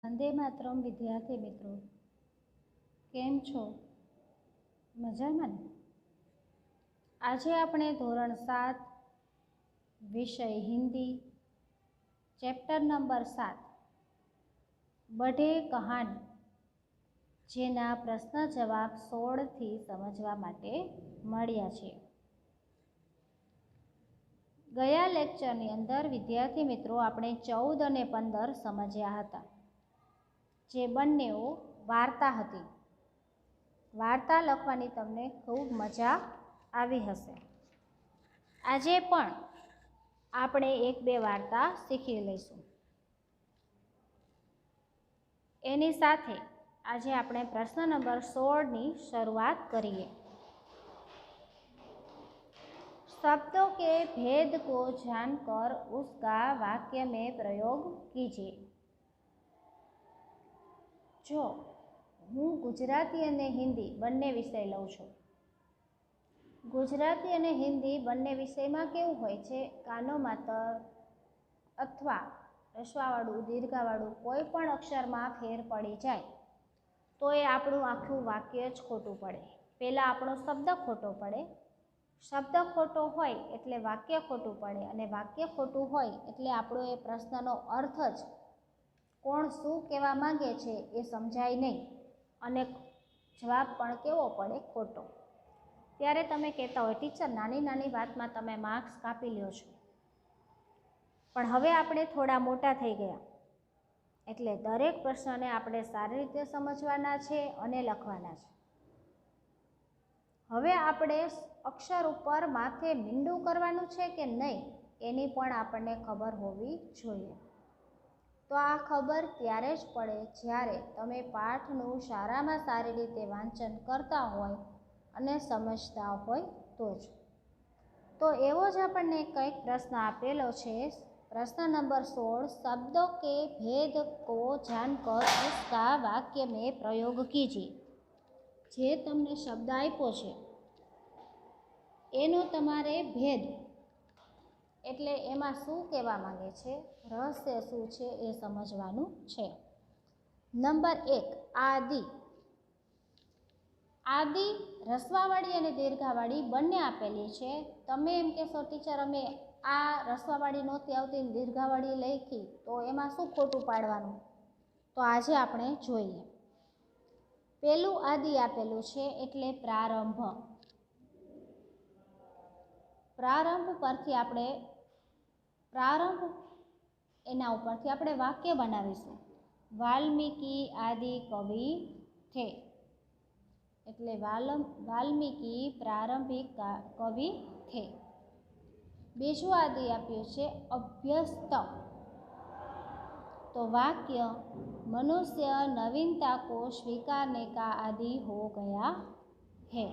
વંદે માતરમ વિદ્યાર્થી મિત્રો, કેમ છો? મજામાં ને? આજે આપણે ધોરણ 7 વિષય હિન્દી ચેપ્ટર નંબર 7 બઢે કહાની જેના પ્રશ્ન જવાબ 16થી સમજવા માટે મળ્યા છે। ગયા લેક્ચરની અંદર વિદ્યાર્થી મિત્રો આપણે 14 અને 15 સમજ્યા હતા, જે બંનેઓ વાર્તા હતી। વાર્તા લખવાની તમને ખૂબ મજા આવી હશે। આજે પણ આપણે 1-2 વાર્તા શીખી લઈશું। એની સાથે આજે આપણે પ્રશ્ન નંબર 16ની શરૂઆત કરીએ। शब्दों के भेद को जानकर उसका वाक्य में प्रयोग कीजिए। जो હું ગુજરાતી અને હિન્દી બંને વિષય લઉં છું। ગુજરાતી અને હિન્દી બંને વિષયમાં કેવું હોય છે, કાનો માતર અથવા રસ્વાવાળું દીર્ઘાવાળું કોઈ પણ અક્ષરમાં ફેર પડી જાય તો એ આપણું આખું વાક્ય જ ખોટું પડે। પહેલાં આપણો શબ્દ ખોટો પડે, શબ્દ ખોટો હોય એટલે વાક્ય ખોટું પડે, અને વાક્ય ખોટું હોય એટલે આપણો એ પ્રશ્નનો અર્થ જ કોણ શું કહેવા માંગે છે એ સમજાય નહીં, અને જવાબ પણ કેવો પડે, ખોટો। ત્યારે તમે કહેતા હોય, ટીચર નાની નાની વાતમાં તમે માર્ક્સ કાપી લ્યો છો। પણ હવે આપણે થોડા મોટા થઈ ગયા એટલે દરેક પ્રશ્નને આપણે સારી રીતે સમજવાના છે અને લખવાના છે। હવે આપણે અક્ષર ઉપર માથે મીંડું કરવાનું છે કે નહીં એની પણ આપણને ખબર હોવી જોઈએ। તો આ ખબર ત્યારે જ પડે જ્યારે તમે પાઠનું સારામાં સારી રીતે વાંચન કરતા હોય અને સમજતા હોય તો જ। તો એવો જ આપણને કંઈક પ્રશ્ન આપેલો છે। પ્રશ્ન નંબર 16, શબ્દો કે ભેદ કો જાનકર उसका वाक्य में प्रयोग कीजिए। જે તમને શબ્દ આપ્યો છે એનો તમારે ભેદ એટલે એમાં શું કહેવા માંગે છે, રહસ્ય શું છે એ સમજવાનું છે। નંબર 1, આદિ। આદિ રસ્વાવાળી અને દીર્ઘાવાળી બંને આપેલી છે। તમે એમ કહેશો, ટીચર અમે આ રસ્વાવાળી નહોતી આવતી ને દીર્ઘાવાળી લખી તો એમાં શું ખોટું પાડવાનું? તો આજે આપણે જોઈએ। પહેલું આદિ આપેલું છે એટલે પ્રારંભ। પ્રારંભ પરથી આપણે એના ઉપરથી આપણે વાક્ય બનાવીશું। વાલ્મીકી આદિ કવિ થે, એટલે વાલ્મીકી પ્રારંભિક કવિ થે। બીજું આદિ આપ્યું છે અભ્યસ્ત, તો વાક્ય મનુષ્ય નવીનતા को स्वीकारने का आदि हो गया है।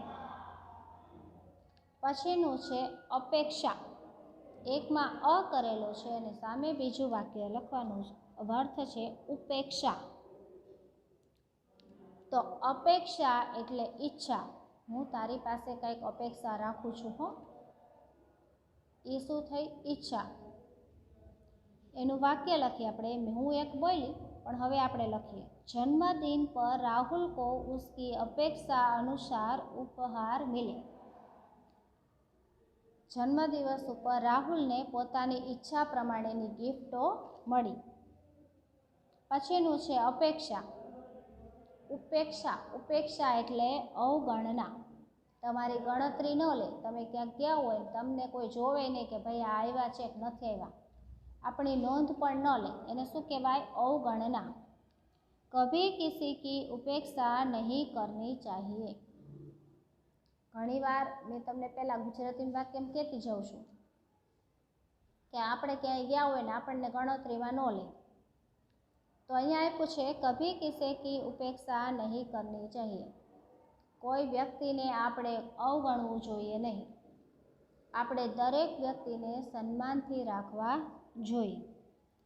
પછીનું છે અપેક્ષા। એકમાં અ કરેલો છે અને સામે બીજું વાક્ય લખવાનું અર્થ છે ઉપેક્ષા। તો અપેક્ષા એટલે ઈચ્છા, હું તારી પાસે કંઈક અપેક્ષા રાખું છું હો, એ શું થઈ, ઈચ્છા। એનું વાક્ય લખીએ આપણે, હું એક બોલી પણ હવે આપણે લખીએ। જન્મદિન પર રાहुल को उसकी अपेक्षा अनुसार उपहार मिले। જન્મદિવસ ઉપર રાહુલને પોતાની ઈચ્છા પ્રમાણેની ગિફ્ટો મળી। પછીનું છે અપેક્ષા। ઉપેક્ષા એટલે અવગણના, તમારી ગણતરી ન લે। તમે ક્યાંક ગયા હોય, તમને કોઈ જોવે નહીં કે ભાઈ આ આવ્યા છે કે નથી આવ્યા, આપણી નોંધ પણ ન લે, એને શું કહેવાય, અવગણના। કભી કિસી કી ઉપેક્ષા નહીં કરની ચાહીએ। ઘણીવાર મેં તમને પહેલાં ગુજરાતીનું વાક્ય એમ કહેતી જાઉં છું કે આપણે ક્યાંય ગયા હોય ને આપણને ગણતરીમાં ન લે, તો અહીંયા આપ્યું છે કભી કિસી કી ઉપેક્ષા નહીં કરની ચાહીએ। કોઈ વ્યક્તિને આપણે અવગણવું જોઈએ નહીં, આપણે દરેક વ્યક્તિને સન્માનથી રાખવા જોઈએ।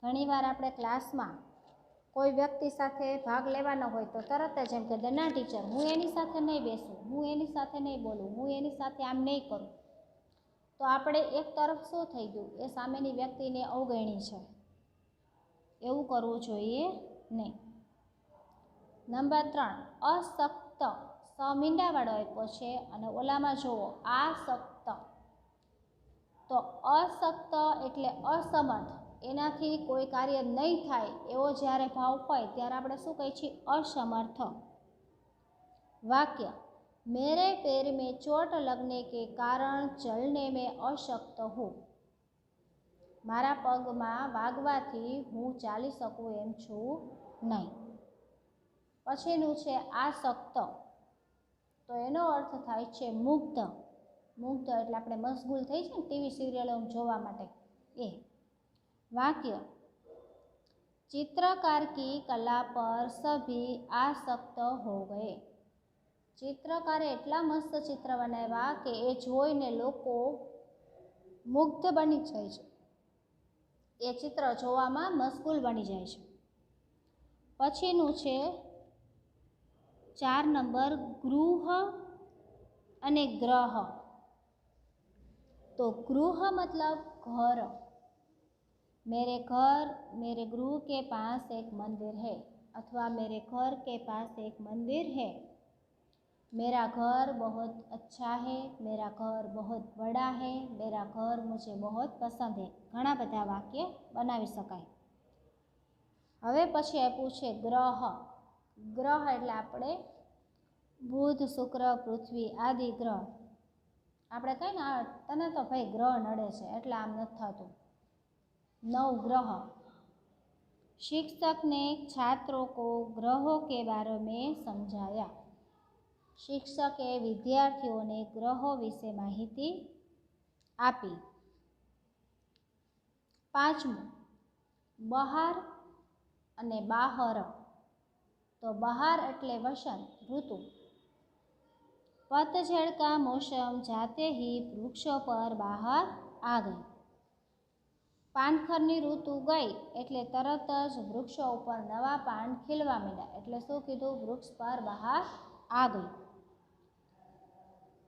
ઘણીવાર આપણે ક્લાસમાં કોઈ વ્યક્તિ સાથે ભાગ લેવાનો હોય તો તરત જ એમ કે ના ટીચર હું એની સાથે નહીં બેસું, હું એની સાથે નહીં બોલું, હું એની સાથે આમ નહીં કરું, તો આપણે એક તરફ શું થઈ ગયું, એ સામેની વ્યક્તિને અવગણી છે। એવું કરવું જોઈએ નહીં। નંબર 3 અશક્ત, સ મીંડાવાળો આપ્યો છે અને ઓલામાં જુઓ આસક્ત. તો અશક્ત એટલે અસમર્થ, એનાથી કોઈ કાર્ય નહીં થાય એવો જ્યારે ભાવ હોય ત્યારે આપણે શું કહીએ છીએ? અસમર્થ. વાક્ય मेरे पैर में चोट लगने के कारण चलने में अशक्त हूँ. मारा पग में वागवाथी हूँ चाली सकूँ एम छूं नहीं. पछीनुं छे आसक्त, तो एनो अर्थ थाय छे मुग्ध. मुग्ध एटले आपणे मशगूल थई छे ने टीवी सीरियलो जोवा माटे ए. वाक्य चित्रकार की कला पर सभी आसक्त हो गए. चित्रकारे एटला मस्त चित्र बनाव्या के ए जोईने लोको मुग्ध बनी जाय छे. ए चित्र जोवामां मशगूल बनी जाय छे. पछीनुं छे 4 नंबर गृह अने ग्रह. तो गृह मतलब घर. मेरे गृह के पास एक मंदिर है, अथवा मेरे घर के पास एक मंदिर है. मेरा घर बहुत अच्छा है, मेरा घर बहुत बड़ा है, मेरा घर मुझे बहुत पसंद है. घणा बधा वाक्य बनावी शकाय. हवे पछी आप्युं छे ग्रह. ग्रह एटले आपणे बुध, शुक्र, पृथ्वी आदि ग्रह. આપણે કહીએ ને તને તો ભાઈ ગ્રહ નડે છે એટલે આમ નથી થતું. 9 ग्रह. शिक्षक ने छात्रों को ग्रहों के बारे में समझाया. शिक्षके विद्यार्थीओने ग्रहों विषे माहिती आपी. 5 बहार अने बाहर. तो बहार एटले वसंत ऋतु. पतझड़ का मौसम जाते ही वृक्षों पर बाहर आ गई. पानखरनी ऋतु गई एटले तरत ज वृक्षों पर नवा पान खिलवा માંડ્યા. એટલે શું કીધું? વૃક્ષ પર બહાર आ गई.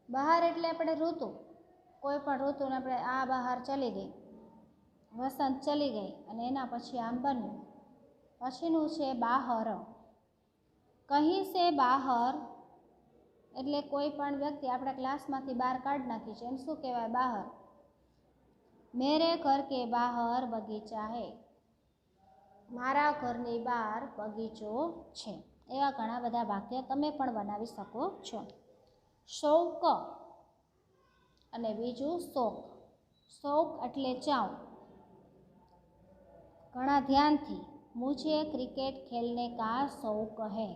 બહાર એટલે આપણે ઋતુ, કોઈ પણ ઋતુને આપણે આ બહાર ચલી ગઈ, વસંત ચલી ગઈ અને એના પછી આમ બન્યું. પછીનું છે બહાર. કहीं से બહાર એટલે કોઈ પણ વ્યક્તિ આપણા ક્લાસમાંથી બહાર કાઢી નાખી છે એને શું કહેવાય? બહાર. मेरे घर के बाहर बगीचा है. मारा घरनी बहार बगीचो छे. एवा घणा बधा वाक्य तमे पण बनावी शको छो. शौक अने बीजुं शौक. शौक एटले चाव. घणा ध्यानथी मुझे क्रिकेट खेलने का शौक है.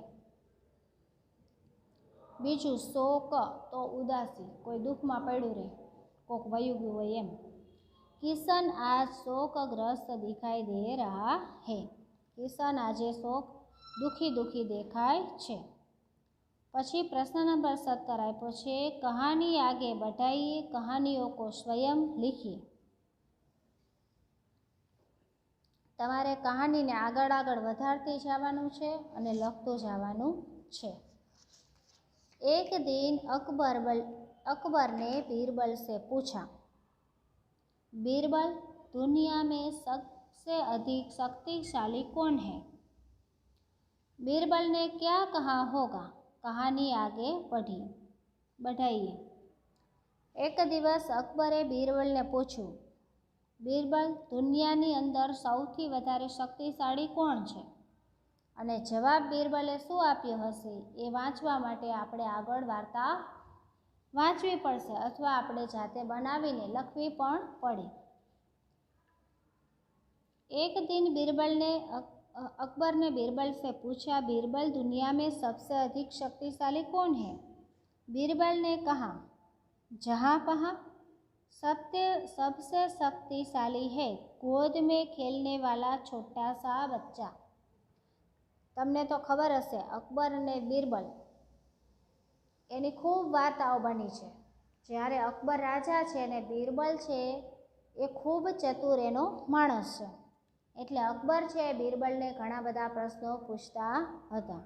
बीजुं शोक तो उदासी, कोई दुख में पड्યું रहे, कोक वयु गयुं होय एम. किशन आज शोकग्रस्त दिखाई दे रहा है. किशन आजे शोक दुखी दुखी देखाय छे. पछी प्रश्न नंबर 17 आप्यो छे कहानी आगे बढ़ाइए, कहानियों को स्वयं लिखिए. तमारे कहानी ने आगळ आगळ वधारती जवानुं छे अने लखतुं जवानुं छे. एक दिन अकबर ने बीरबल से पूछा, बीरबल दुनिया में सबसे अधिक शक्तिशाली कौन है? बीरबल ने क्या कहा होगा? कहानी आगे बढ़ाइए. एक दिवस अकबरे बीरबल ने पूछ्યું, बीरबल दुनियानी अंदर सौथी वधारे शक्तिशाળી कोण छे? અને જવાબ બીરબલે શું આપ્યો હશે એ વાંચવા માટે આપણે આગળ વાર્તા વાંચવી પડશે અથવા આપણે જાતે બનાવીને લખવી પણ પડે. एक दिन अकबर ने बीरबल से पूछा, बीरबल दुनिया में सबसे अधिक शक्तिशाली कौन है? बीरबल ने कहा, जहाँपनाह सबसे शक्तिशाली है गोद में खेलने वाला छोटा सा बच्चा. तमने तो खबर हशे अकबर अने बीरबल एनी खूब वार्ताओ बनी छे. ज्यारे अकबर राजा छे ने बीरबल छे ए खूब चतुर एनो माणस छे. एटले अकबर छे बीरबलने घणा बधा प्रश्नो पूछता हता.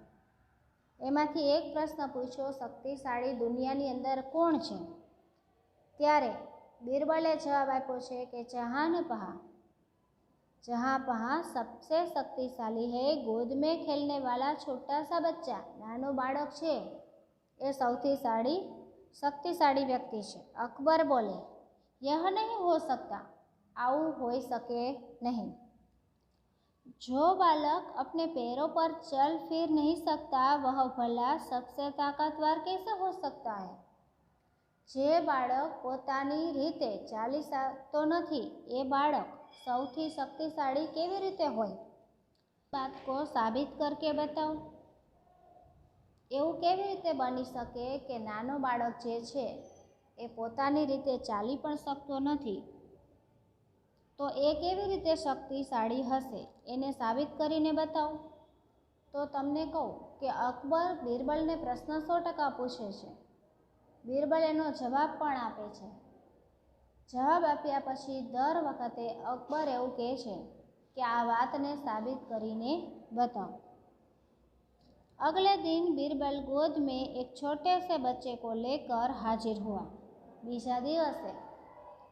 एमांथी एक प्रश्न पूछ्यो, शक्तिशाળી दुनियानी अंदर कोण छे? त्यारे बीरबले जवाब आप्यो छे के जहानपहा. जहाँ वहाँ सबसे शक्तिशाली है गोद में खेलने वाला छोटा सा बच्चा। नानो बाળક છે એ સૌથી શક્તિશાળી વ્યક્તિ છે। અકબર બોલે, यह नहीं हो सकता, આવું હોઈ શકે नहीं। जो बालक अपने पैरों पर चल फिर नहीं सकता वह भला सबसे ताकतवर कैसे हो सकता है। જે બાળક પોતાની રીતે ચાલી શકતો નથી એ બાળક સૌથી શક્તિશાળી કેવી રીતે હોય। बात को साबित करके बताओ। એવું કેવી રીતે બની શકે કે નાનો બાળક જે છે એ પોતાની રીતે ચાલી પણ શકતો નથી તો એ કેવી રીતે શક્તિશાળી હશે, એને સાબિત કરીને બતાવો। તો તમને કહું કે અકબર બિરબલને પ્રશ્ન 100% પૂછે છે। બિરબલ એનો જવાબ પણ આપે છે। જવાબ આપ્યા પછી દર વખતે અકબર એવું કહે છે कि आ बात ने साबित करीने बताओ। अगले दिन बीरबल गोद में एक छोटे से बच्चे को लेकर हाजिर हुआ। बीजा दिवसे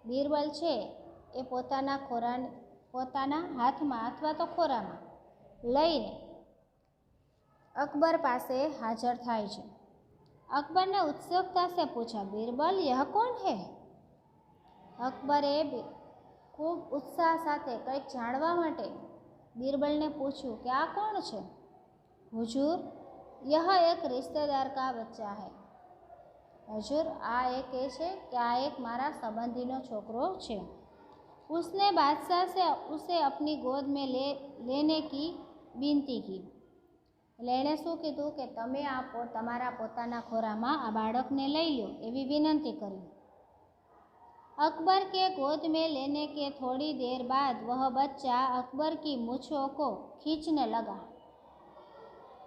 बीरबल छे ए पोताना हाथ में अथवा तो खोरा में लईने अकबर पासे हाजर थाय छे। अकबर ने उत्सुकता से पूछा, बीरबल यह कौन है। अकबरे खूब उत्साह साथे कंईक जाणवा माटे बीरबलने पूछ्યું कि आ कौन है। हुजूर, यह एक रिश्तेदार का बच्चा है। हुजूर, आ एक है कि आ एक मारा संबंधीनो छोकरो छे। उसने बादशाह से उसे अपनी गोद में लेने की विनती की। एणे शुं कीधुं कि तमे आपो तमारा पोताना खोरामां आ बाळकने लई लो एवी विनंती करी। अकबर के गोद में लेने के थोड़ी देर बाद वह बच्चा अकबर की मूछों को खींचने लगा।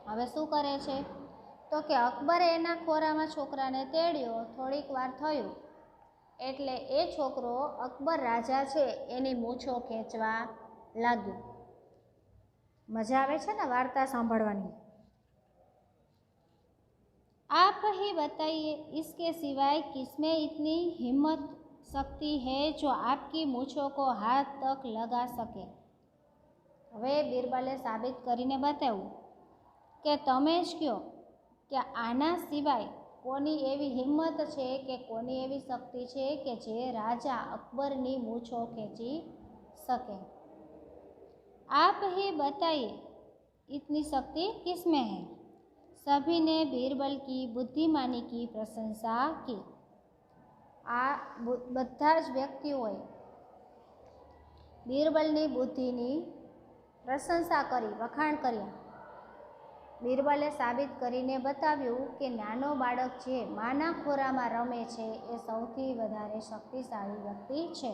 हवे शू करे छे तो कि अकबरे एना खोरामां छोकराने तेड्यो। थोड़ीक वार थयुं एटले ए छोकरो अकबर राजा छे एनी मूछो खेंचवा लाग्यो। मजा आवे छे ने वार्ता सांभळवानी। आप ही बताइए, इसके सिवाय किसमें इतनी हिम्मत शक्ति है जो आपकी मूछों को हाथ तक लगा सके। हवे बीरबले साबित करीने बताव्युं के तमे ज कहो कि आना सिवाय कोनी एवी हिम्मत छे के कोनी एवी शक्ति छे के जे राजा अकबरनी मूछो खेंची सके। आप ही बताइए, इतनी शक्ति किसमें है। सभी ने बीरबल की बुद्धिमानी की प्रशंसा की। आ बधा ज व्यक्तिओए बीरबलनी बुद्धिनी प्रशंसा करी, वखाण कर्या। बीरबले साबित करीने बताव्युं कि नानो बाळक जे माना खोरामां रमे छे ए सौथी वधारे शक्तिशाળી व्यक्ति छे।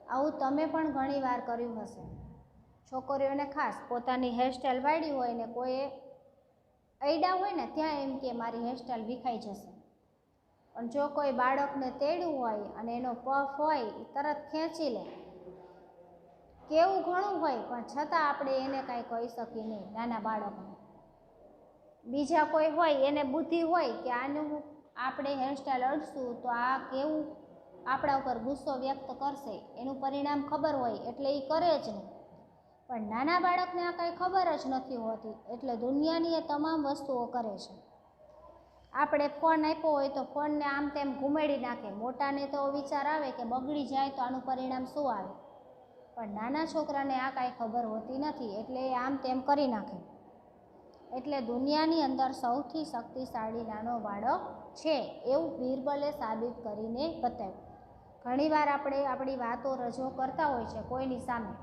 आवुं तमे पण घणी वार कर्युं हशे। छोकरीओने खास पोतानी हेरस्टाइल वाળી होय ने कोઈએ अड्या होय ने त्यां एम के मारी हेरस्टाइल विखाई जशे, पण जो कोई बाळकने तेड्युं होय अने एनो पफ होय तरत खेंची ले। केवुं घणुं होय पण छतां आपणे एने कांई कही शकी नहीं। नाना बाळकने बीजा कोई होय एने बुद्धि होय कि आनुं आपणे हेरस्टाइल अडशुं तो आ केवुं आपणा उपर गुस्सो व्यक्त करशे, एनुं परिणाम खबर होय एटले ई करे ज नहीं। पण नाना बाळकने आ कांई खबर ज नथी होती एटले दुनियानी ए तमाम वस्तुओ करे छे। આપણે ફોન આપ્યો હોય તો ફોનને આમ તેમ ઘુમેડી નાખે। મોટાને તો વિચાર આવે કે બગડી જાય તો આનું પરિણામ શું આવે, પણ નાના છોકરાને આ કાંઈ ખબર હોતી નથી એટલે એ આમ તેમ કરી નાખે। એટલે દુનિયાની અંદર સૌથી શક્તિશાળી નાનો બાળક છે એવું બીરબલે સાબિત કરીને બતાવ્યું। ઘણીવાર આપણે આપણી વાતો રજૂ કરતા હોય છે કોઈની સામે,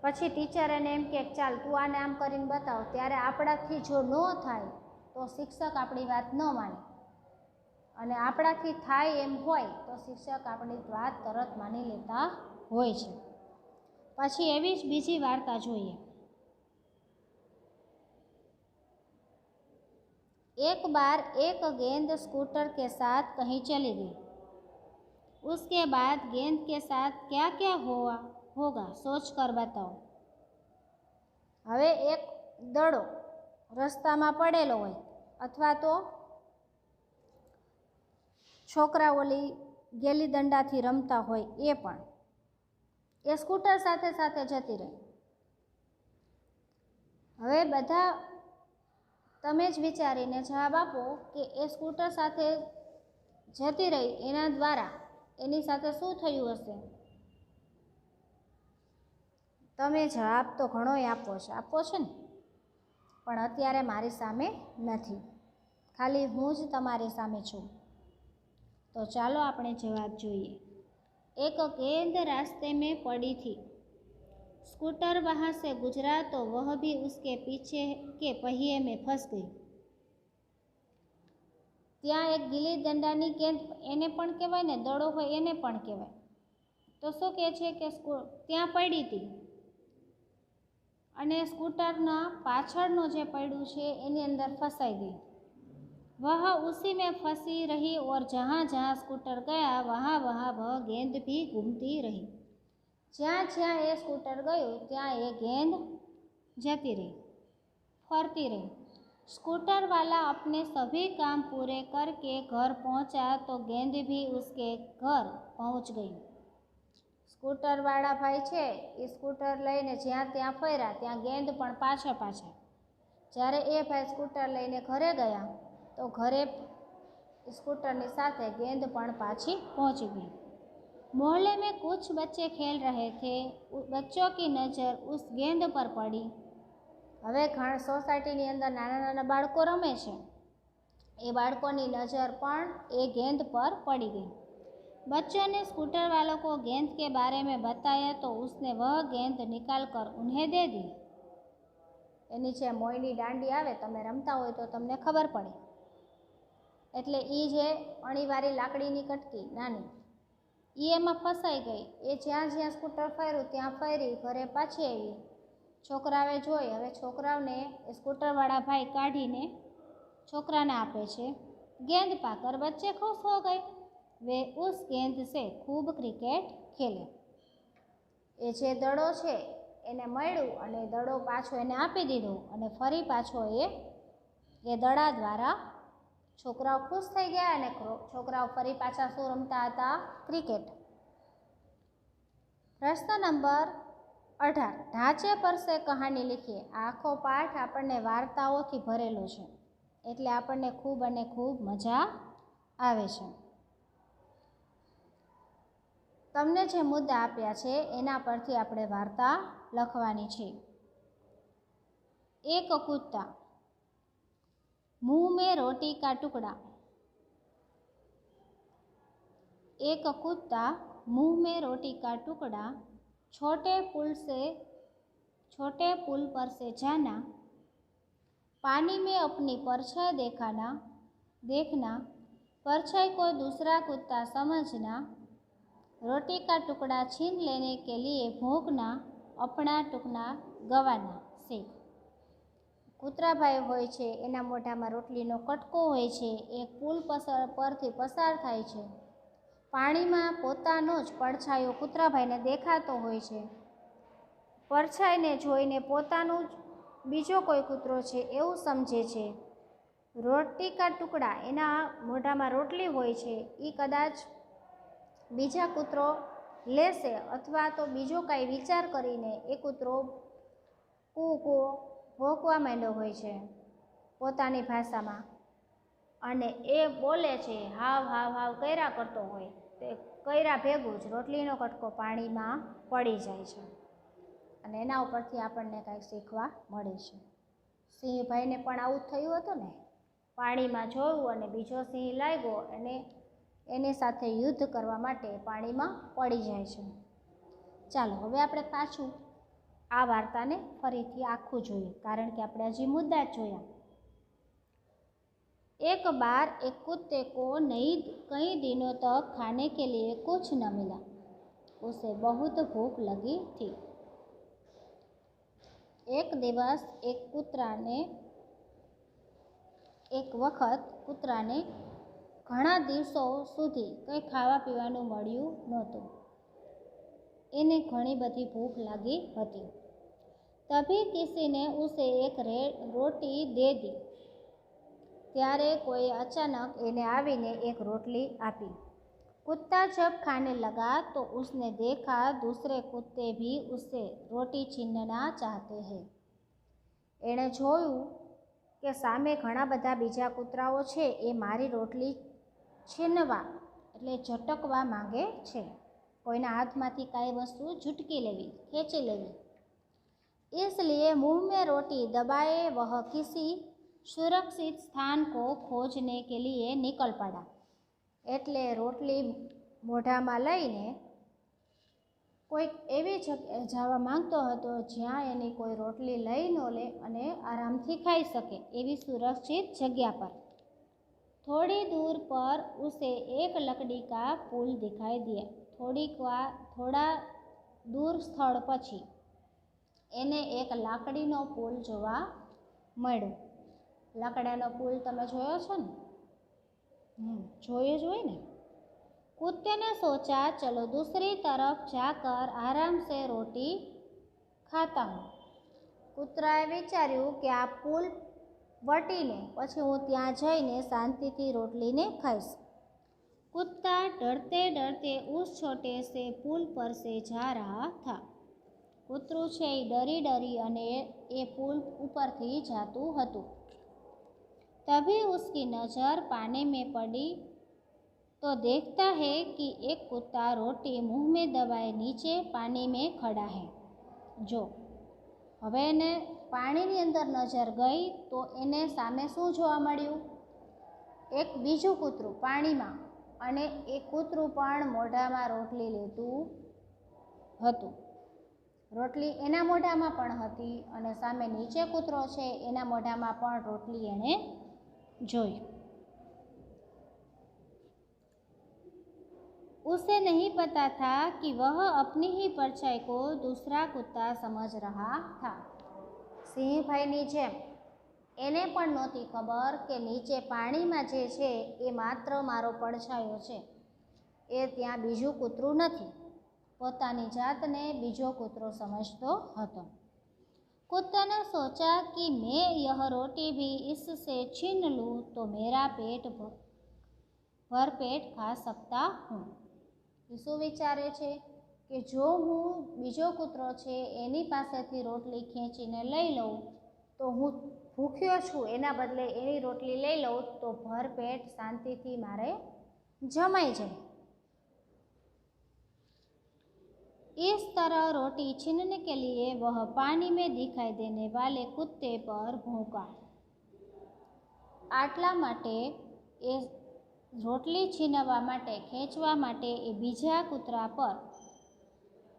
પછી ટીચર એને એમ કે ચાલ તું આને આમ કરીને બતાવ, ત્યારે આપણાથી જો ન થાય तो शिक्षक अपनी बात न माने अने आपणाथी थाय एम होय तो शिक्षक अपनी बात तरत मानी लेता होय छे। पछी एवी ज बीजी वार्ता जोईए। एक बार एक गेंद स्कूटर के साथ कहीं चली गई। उसके बाद गेंद के साथ क्या क्या होगा सोच कर बताओ। हवे एक दड़ो रस्तामां पड़ेलो होय अथवा तो छोकरा ओली गेली दंडाथी रमता होय ए पण, એ સ્કૂટર સાથે સાથે જતી રહી. હવે બધા તમે જ વિચારીને જવાબ આપો કે એ સ્કૂટર સાથે જતી રહી એના દ્વારા એની સાથે શું થયું હશે? તમે જવાબ તો ઘણોય આપો છો ને, પણ અત્યારે મારી સામે નથી, ખાલી હું જ તમારી સામે છું. તો ચાલો આપણે જવાબ જોઈએ. एक गेंद रास्ते में पड़ी थी, स्कूटर वहाँ से गुजरा तो वह भी उसके पीछे के पहिए में फंस गई. ત્યાં એક ગીલી દંડાની ગેંદ, એને પણ કહેવાય ને, દડો હોય એને પણ કહેવાય. તો શું કહે છે કે ત્યાં પડી હતી અને સ્કૂટરના પાછળનું જે પડ્યું છે એની અંદર ફસાઈ ગઈ. वह उसी में फंसी रही और जहाँ जहाँ स्कूटर गया वहाँ वहाँ वह गेंद भी घूमती रही. જ્યાં જ્યાં એ સ્કૂટર ગયું ત્યાં એ गेंद જતી રહી, ફરતી रही. स्कूटर वाला अपने सभी काम पूरे करके घर पहुँचा तो गेंद भी उसके घर पहुँच गई. સ્કૂટરવાળા ભાઈ છે એ સ્કૂટર લઈને જ્યાં ત્યાં ફર્યા ત્યાં ગેંદ પણ પાછા. જ્યારે એ ભાઈ સ્કૂટર લઈને ઘરે ગયા तो घरे स्कूटरनी साथे गेंद पण पाछी पहुंची गई. मोहल्ले में कुछ बच्चे खेल रहे थे, बच्चों की नज़र उस गेंद पर पड़ी. हवे सोसायटीनी अंदर नाना नाना बाळको रमे छे, ए बाळकोनी नज़र पण ए गेंद पर पड़ी गई. बच्चों ने स्कूटर वालों को गेंद के बारे में बताया तो उसने वह गेंद निकाल कर उन्हें दे दी. एनी जे मोयनी दांडी आवे, तमे रमता होय तो तमने खबर पड़े. એટલે એ જે અણીવાળી લાકડીની કટકી નાની એ એમાં ફસાઈ ગઈ. એ જ્યાં જ્યાં સ્કૂટર ફર્યું ત્યાં ફરી, ઘરે પાછી આવી. છોકરાએ જોઈ. હવે છોકરાઓને એ સ્કૂટરવાળા ભાઈ કાઢીને છોકરાને આપે છે. गेंद पाकर बच्चे खुश हो गए. वे उस गेंद से खूब क्रिकेट खेले. એ જે દડો છે એને મળ્યું અને દડો પાછો એને આપી દીધો અને ફરી પાછો એ દડા દ્વારા છોકરાઓ ખુશ થઈ ગયા અને છોકરાઓ ફરી પાછા શું રમતા હતા? ક્રિકેટ. પ્રશ્ન નંબર 18. ઢાંચે પર સે કહાની લીખીએ. આખો પાઠ આપણને વાર્તાઓથી ભરેલો છે એટલે આપણને ખૂબ અને ખૂબ મજા આવે છે. તમને જે મુદ્દા આપ્યા છે એના પરથી આપણે વાર્તા લખવાની છે. एक कुत्ता, मुंह में रोटी का टुकड़ा. एक कुत्ता, मुंह में रोटी का टुकड़ा, छोटे पुल पर से जाना, पानी में अपनी परछाई देखना, परछाई को दूसरा कुत्ता समझना, रोटी का टुकड़ा छीन लेने के लिए भौंकना, अपना टुकड़ा गवाना. सीख. કૂતરાભાઈ હોય છે એના મોઢામાં રોટલીનો કટકો હોય છે. એક પુલ પરથી પસાર થાય છે. પાણીમાં પોતાનો જ પડછાયો કૂતરાભાઈને દેખાતો હોય છે. પડછાઈને જોઈને પોતાનું જ બીજો કોઈ કૂતરો છે એવું સમજે છે. રોટી કા ટુકડા, એના મોઢામાં રોટલી હોય છે, એ કદાચ બીજા કૂતરો લેશે અથવા તો બીજો કાંઈ વિચાર કરીને એ કૂતરો કૂ ભોંકવા માંડ્યો હોય છે પોતાની ભાષામાં અને એ બોલે છે, હાવ હાવ હાવ કર્યા કરતો હોય. તે કર્યા ભેગું જ રોટલીનો કટકો પાણીમાં પડી જાય છે અને એના ઉપરથી આપણને કાંઈક શીખવા મળે છે. સિંહભાઈને પણ આવું જ થયું હતું ને, પાણીમાં જોયું અને બીજો સિંહ લાગ્યો અને એની સાથે યુદ્ધ કરવા માટે પાણીમાં પડી જાય છે. ચાલો હવે આપણે પાછું આ વાર્તાને ફરીથી આખું જોઈએ, કારણ કે આપણે હજી મુદ્દા જ જોયા. एक बार एक कुत्ते को कई दिनों तक खाने के लिए कुछ न मिला. उसे बहुत भूख लगी थी. एक वक्त કૂતરાને ઘણા દિવસો સુધી કંઈ ખાવા પીવાનું મળ્યું નહોતું. એને ઘણી બધી ભૂખ લાગી હતી. तभी किसी ने उसे एक रोटी दे दी. ત્યારે કોઈ અચાનક એને આવીને એક રોટલી આપી. कुत्ता जब खाने लगा तो उसने देखा दूसरे कुत्ते भी उससे रोटी छीनना चाहते हैं। એણે જોયું કે સામે ઘણા બધા બીજા કૂતરાઓ છે એ મારી રોટલી છીનવા એટલે ઝટકવા માંગે છે, કોઈના હાથમાંથી કાંઈ વસ્તુ ઝૂટકી લેવી, ખેંચી લેવી। इसलिए मुंह में रोटी दबाए वह किसी सुरक्षित स्थान को खोजने के लिए निकल पड़ा। એટલે રોટલી મોઢામાં લઈને કોઈક એવી જગ્યાએ જવા માંગતો હતો જ્યાં એની કોઈ રોટલી લઈ ન લે અને આરામથી ખાઈ શકે એવી સુરક્ષિત જગ્યા પર। थोड़ी दूर पर उसे एक लकड़ी का पुल दिखाई दिया। થોડા દૂર સ્થળ પછી એને એક લાકડીનો પુલ જોવા મળ્યો। લાકડાનો પુલ તમે જોયો છો ને? જોયો જ હોય ને। कुत्ते ने सोचा चलो दूसरी तरफ जाकर आराम से रोटी खाता हूँ। કૂતરાએ વિચાર્યું કે આ પુલ વટીને પછી હું ત્યાં જઈને શાંતિથી રોટલીને ખાઈશ। कुत्ता डरते डरते उस छोटे से पुल पर से जा रहा था। કૂતરું છે એ ડરી ડરી અને એ પુલ ઉપરથી જાતું હતું। तभी उसकी नज़र पानी में पड़ी तो देखता है कि एक कुत्ता रोटी मुंह में दबाए नीचे पानी में खड़ा है। जो હવે એને પાણીની અંદર નજર ગઈ તો એને સામે શું જોવા મળ્યું? એક બીજું કૂતરું પાણીમાં, અને એ કૂતરું પણ મોઢામાં રોટલી લેતું હતું। રોટલી એના મોઢામાં પણ હતી અને સામે નીચે કૂતરો છે એના મોઢામાં પણ રોટલી એણે જોઈ। उसे नहीं पता था कि वह अपनी ही परछाई को दूसरा कुत्ता समझ रहा था। સિંહભાઈની જેમ એને પણ નહોતી ખબર કે નીચે પાણીમાં જે છે એ માત્ર મારો પડછાયો છે, એ ત્યાં બીજું કૂતરું નથી। પોતાની જાતને બીજો કૂતરો સમજતો હતો। कुत्ते ने सोचा कि मैं यह रोटी भी इससे छीन लूँ तो मेरा पेट भरपेट खा सकता हूँ। શું વિચારે છે કે જો હું બીજો કૂતરો છે એની પાસેથી રોટલી ખેંચીને લઈ લઉં તો હું ભૂખ્યો છું, એના બદલે એની રોટલી લઈ લઉં તો ભરપેટ શાંતિથી મારે જમાઈ જાય। इस तरह रोटी छीनने के लिए वह पानी में दिखाई देने वाले कुत्ते पर भौंका। આટલા માટે એ રોટલી છીનવા માટે ખેંચવા માટે એ બીજા કૂતરા પર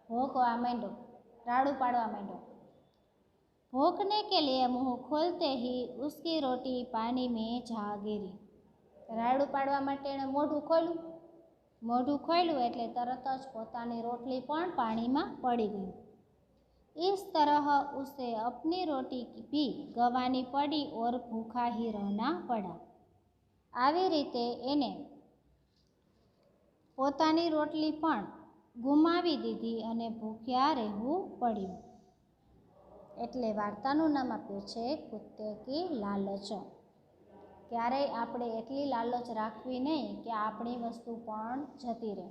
ભોંકવા માંડ્યો, રાડું પાડવા માંડ્યો। भौंकने के लिए मुंह खोलते ही उसकी रोटी पानी में जा गिरी। રાડું પાડવા માટે એણે મોઢું ખોલ્યું એટલે તરત જ પોતાની રોટલી પણ પાણીમાં પડી ગઈ। इस तरह उसे अपनी रोटी भी गंवानी पड़ी और भूखा ही रहना पड़ा। આવી રીતે એને પોતાની રોટલી પણ ગુમાવી દીધી અને ભૂખ્યા રહેવું પડ્યું। એટલે વાર્તાનું નામ આપ્યું છે કુત્તે કી લાલચ। ક્યારેય આપણે એટલી લાલચ રાખવી નહીં કે આપણી વસ્તુ પણ જતી રહે।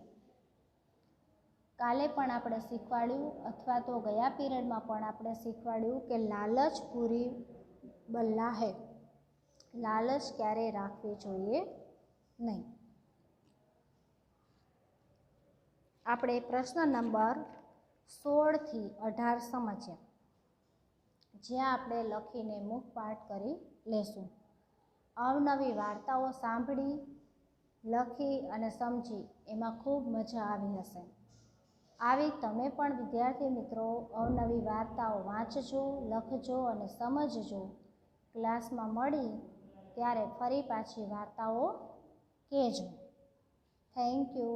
કાલે પણ આપણે શીખવાડ્યું અથવા તો ગયા પીરિયડમાં પણ આપણે શીખવાડ્યું કે લાલચ પૂરી બલ્લા હે, લાલચ ક્યારેય રાખવી જોઈએ નહીં। આપણે પ્રશ્ન નંબર 16થી 18 સમજ્યા, જ્યાં આપણે લખીને મુખપાઠ કરી લેશું। અવનવી વાર્તાઓ સાંભળી, લખી અને સમજી એમાં ખૂબ મજા આવી હશે। આવી તમે પણ વિદ્યાર્થી મિત્રો અવનવી વાર્તાઓ વાંચજો, લખજો અને સમજજો। ક્લાસમાં મળી ત્યારે ફરી પાછી વાર્તાઓ કહેજો। Thank you.